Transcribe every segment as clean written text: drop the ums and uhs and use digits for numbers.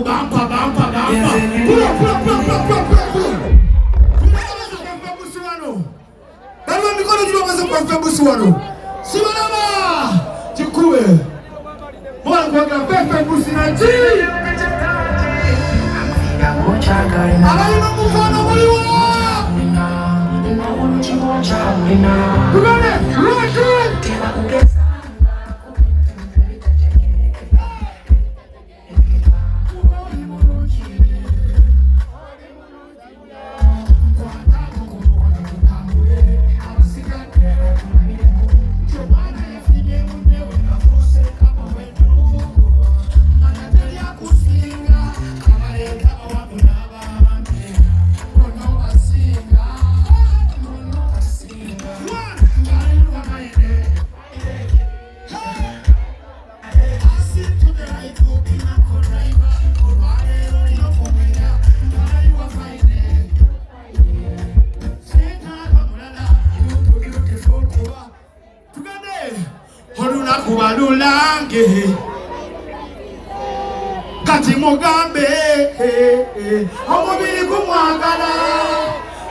bampa. Dama mikono juu waweze kwa busu wano. Simama. Chukue. Mwana kwa pepe busu na ji. Alayima mufano muliwa. Tugane. Rotu. Kubalulange kati mugambe omubiri kumwagala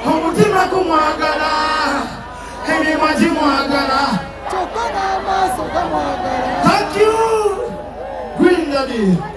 omutima kumwagala emimwa gimwagala kyokka n'amaaso gamwagala. Thank you Green Daddy.